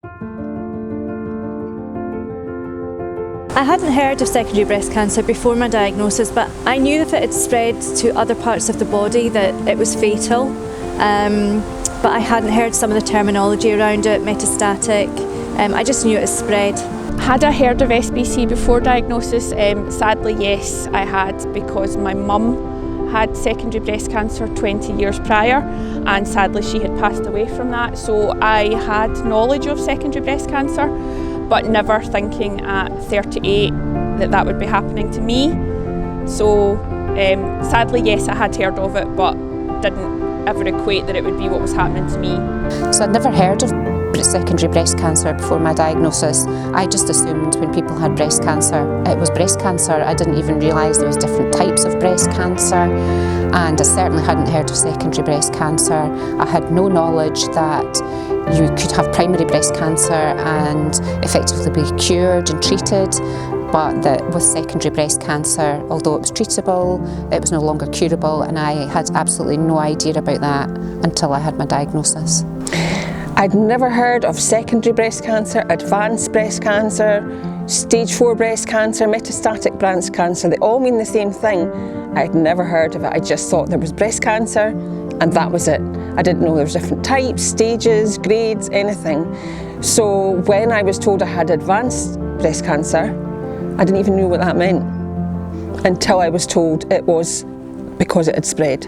I hadn't heard of secondary breast cancer before my diagnosis, but I knew if it had spread to other parts of the body that it was fatal. But I hadn't heard some of the terminology around it, metastatic. I just knew it had spread. Had I heard of SBC before diagnosis? Sadly, yes, I had, because my mum had secondary breast cancer 20 years prior, and sadly she had passed away from that. So I had knowledge of secondary breast cancer, but never thinking at 38 that that would be happening to me. So sadly, yes, I had heard of it, but didn't ever equate that it would be what was happening to me. So I'd never heard of secondary breast cancer before my diagnosis. I just assumed when people had breast cancer, it was breast cancer. I didn't even realise there was different types of breast cancer, and I certainly hadn't heard of secondary breast cancer. I had no knowledge that you could have primary breast cancer and effectively be cured and treated, but that with secondary breast cancer, although it was treatable, it was no longer curable, and I had absolutely no idea about that until I had my diagnosis. I'd never heard of secondary breast cancer, advanced breast cancer, stage 4 breast cancer, metastatic breast cancer. They all mean the same thing. I'd never heard of it. I just thought there was breast cancer and that was it. I didn't know there was different types, stages, grades, anything. So when I was told I had advanced breast cancer, I didn't even know what that meant until I was told it was because it had spread.